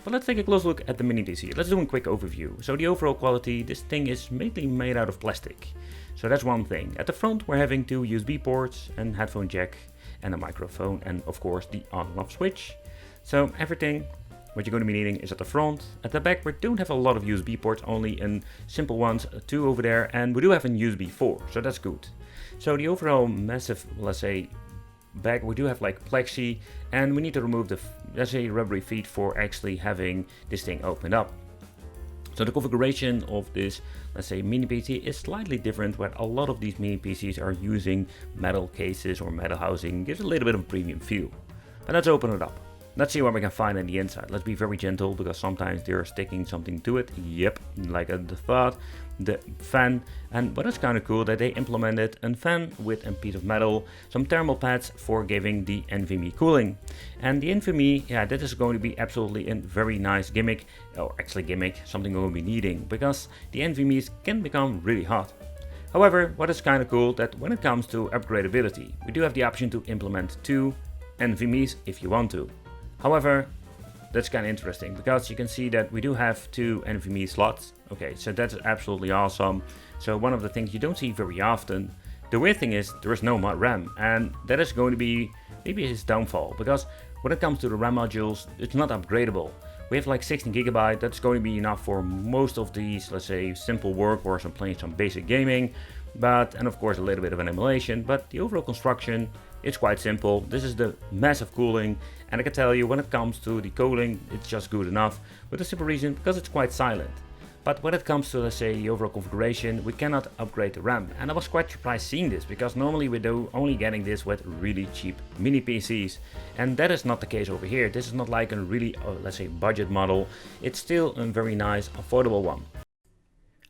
But let's take a close look at the mini PC. Let's do a quick overview. So the overall quality, this thing is mainly made out of plastic. So that's one thing. At the front we're having 2 USB ports, and headphone jack, and a microphone, and of course the on and off switch. So everything what you're going to be needing is at the front. At the back we don't have a lot of USB ports, only in simple ones, 2 over there, and we do have a USB 4, so that's good. So the overall massive, let's say, back we do have like plexi, and we need to remove the, let's say, rubbery feet for actually having this thing opened up. So the configuration of this, let's say, mini PC is slightly different, where a lot of these mini PCs are using metal cases or metal housing. Gives a little bit of a premium feel. But let's open it up. Let's see what we can find on the inside. Let's be very gentle, because sometimes they're sticking something to it. Yep, like I thought. The fan, and what is kind of cool that they implemented a fan with a piece of metal, some thermal pads for giving the NVMe cooling. And the NVMe, yeah, that is going to be absolutely a very nice gimmick, or actually gimmick, something we'll be needing, because the NVMe's can become really hot. However, what is kind of cool that when it comes to upgradability, we do have the option to implement 2 NVMe's if you want to. However, that's kind of interesting, because you can see that we do have 2 NVMe slots. Okay, so that's absolutely awesome. So one of the things you don't see very often. The weird thing is there is no mod RAM, and that is going to be maybe his downfall, because when it comes to the RAM modules, it's not upgradable. We have like 16 GB, that's going to be enough for most of these, let's say, simple work or playing some basic gaming, and of course a little bit of an emulation, but the overall construction, it's quite simple. This is the massive cooling, and I can tell you when it comes to the cooling, it's just good enough, with the simple reason because it's quite silent. But when it comes to, let's say, the overall configuration, we cannot upgrade the RAM, and I was quite surprised seeing this, because normally we do only getting this with really cheap mini PCs, and that is not the case over here. This is not like a really, let's say, budget model. It's still a very nice, affordable one.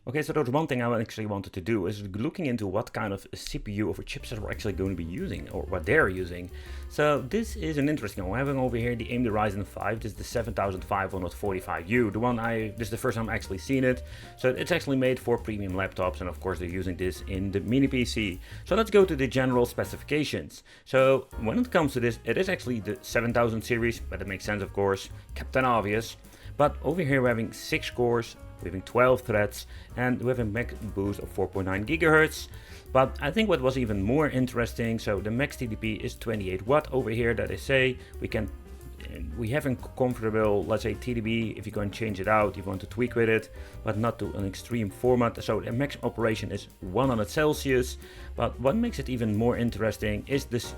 Okay, so there's one thing I actually wanted to do is looking into what kind of CPU or chipset we're actually going to be using, or what they're using. So this is an interesting one. We're having over here the AMD Ryzen 5. This is the 7545U. This is the first time I've actually seen it. So it's actually made for premium laptops, and of course they're using this in the mini PC. So let's go to the general specifications. So when it comes to this, it is actually the 7000 series, but it makes sense, of course, Captain Obvious. But over here we're having 6 cores, we're having 12 threads, and we have a max boost of 4.9 GHz. But I think what was even more interesting, so the max TDP is 28 watt over here, that they say we have a comfortable, let's say, TDP if you can change it out, you want to tweak with it, but not to an extreme format. So the max operation is 100 Celsius. But what makes it even more interesting is this,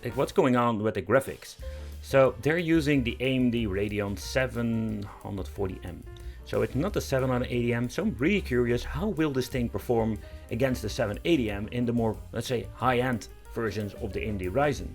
like, what's going on with the graphics. So they're using the AMD Radeon 740M. So it's not the 780M, so I'm really curious how will this thing perform against the 780M in the more, let's say, high-end versions of the AMD Ryzen.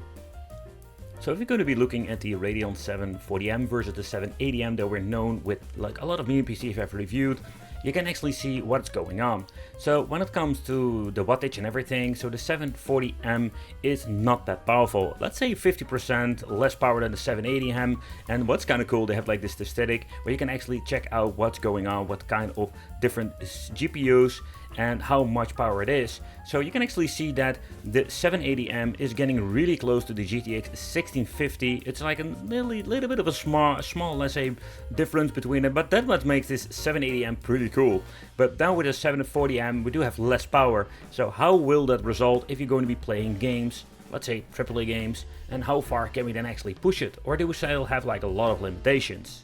So if you're going to be looking at the Radeon 740M versus the 780M that we're known with, like a lot of mini PCs I've reviewed, you can actually see what's going on. So when it comes to the wattage and everything, so the 740M is not that powerful. Let's say 50% less power than the 780M. And what's kind of cool, they have like this statistic where you can actually check out what's going on, what kind of different GPUs and how much power it is. So you can actually see that the 780M is getting really close to the GTX 1650. It's like a little bit of a small, let's say, difference between it, but that's what makes this 780M pretty cool. But now with the 740M, we do have less power. So how will that result if you're going to be playing games, let's say AAA games, and how far can we then actually push it? Or do we still have like a lot of limitations?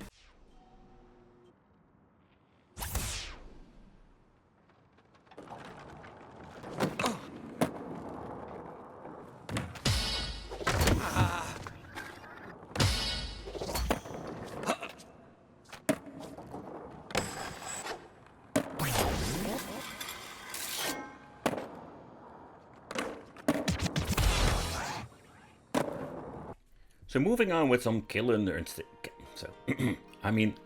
So moving on with some killer instinct.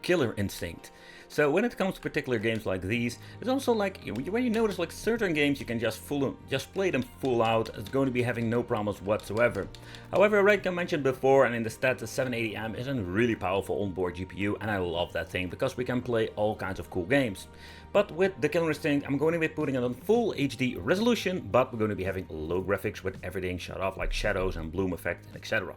Killer instinct. So when it comes to particular games like these, it's also like when you notice like certain games you can just play them full out. It's going to be having no problems whatsoever. However, like I mentioned before, and in the stats, the 780M is a really powerful onboard GPU, and I love that thing because we can play all kinds of cool games. But with the killer instinct, I'm going to be putting it on full HD resolution, but we're going to be having low graphics with everything shut off, like shadows and bloom effect, etc.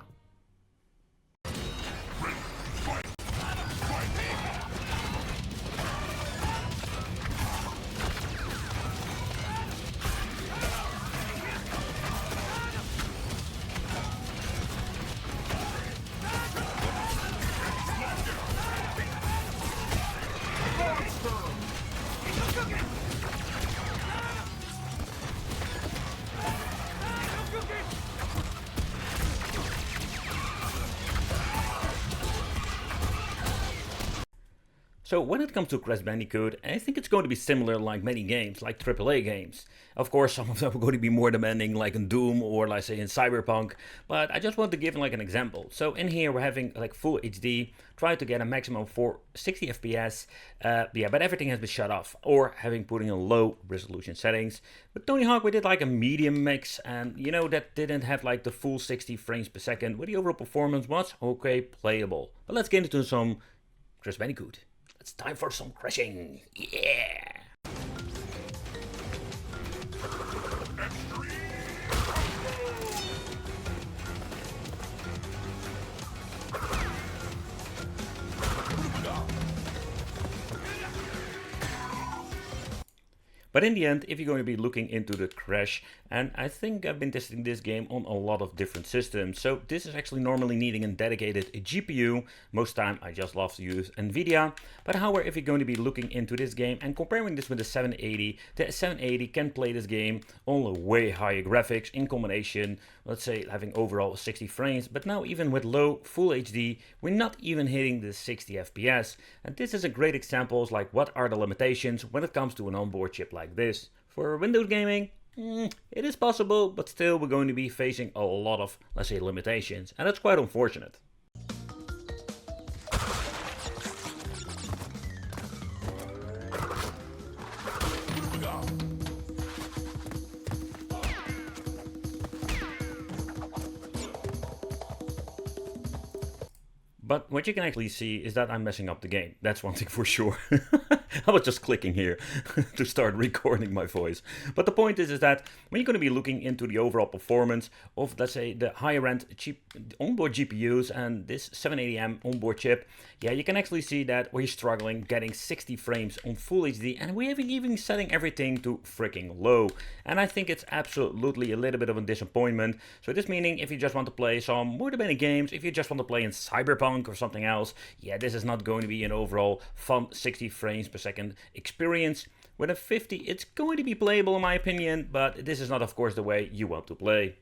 So when it comes to Crash Bandicoot, I think it's going to be similar like many games, like AAA games. Of course, some of them are going to be more demanding, like in Doom or let's say in Cyberpunk, but I just want to give like an example. So in here we're having like full HD, try to get a maximum for 60 FPS, but everything has been shut off, or having put in low resolution settings. With Tony Hawk we did like a medium mix, and you know that didn't have like the full 60 frames per second, but the overall performance was okay, playable. But let's get into some Crash Bandicoot. It's time for some crashing. Yeah! But in the end, if you're going to be looking into the crash, and I think I've been testing this game on a lot of different systems, so this is actually normally needing a dedicated GPU. Most time I just love to use NVIDIA, but however, if you're going to be looking into this game and comparing this with the 780, the 780 can play this game on way higher graphics in combination, let's say having overall 60 frames, but now even with low full HD, we're not even hitting the 60 FPS. And this is a great example of like what are the limitations when it comes to an onboard chip like this. For Windows gaming, it is possible, but still we're going to be facing a lot of, let's say, limitations, and that's quite unfortunate. But what you can actually see is that I'm messing up the game. That's one thing for sure. I was just clicking here to start recording my voice. But the point is that when you're going to be looking into the overall performance of, let's say, the higher end cheap onboard GPUs and this 780M onboard chip, yeah, you can actually see that we're struggling getting 60 frames on full HD, and we haven't even setting everything to freaking low. And I think it's absolutely a little bit of a disappointment. So this meaning if you just want to play some more demanding games, if you just want to play in Cyberpunk or something else, yeah, this is not going to be an overall fun 60 frames per second experience. With a 50, it's going to be playable in my opinion, but this is not, of course, the way you want to play.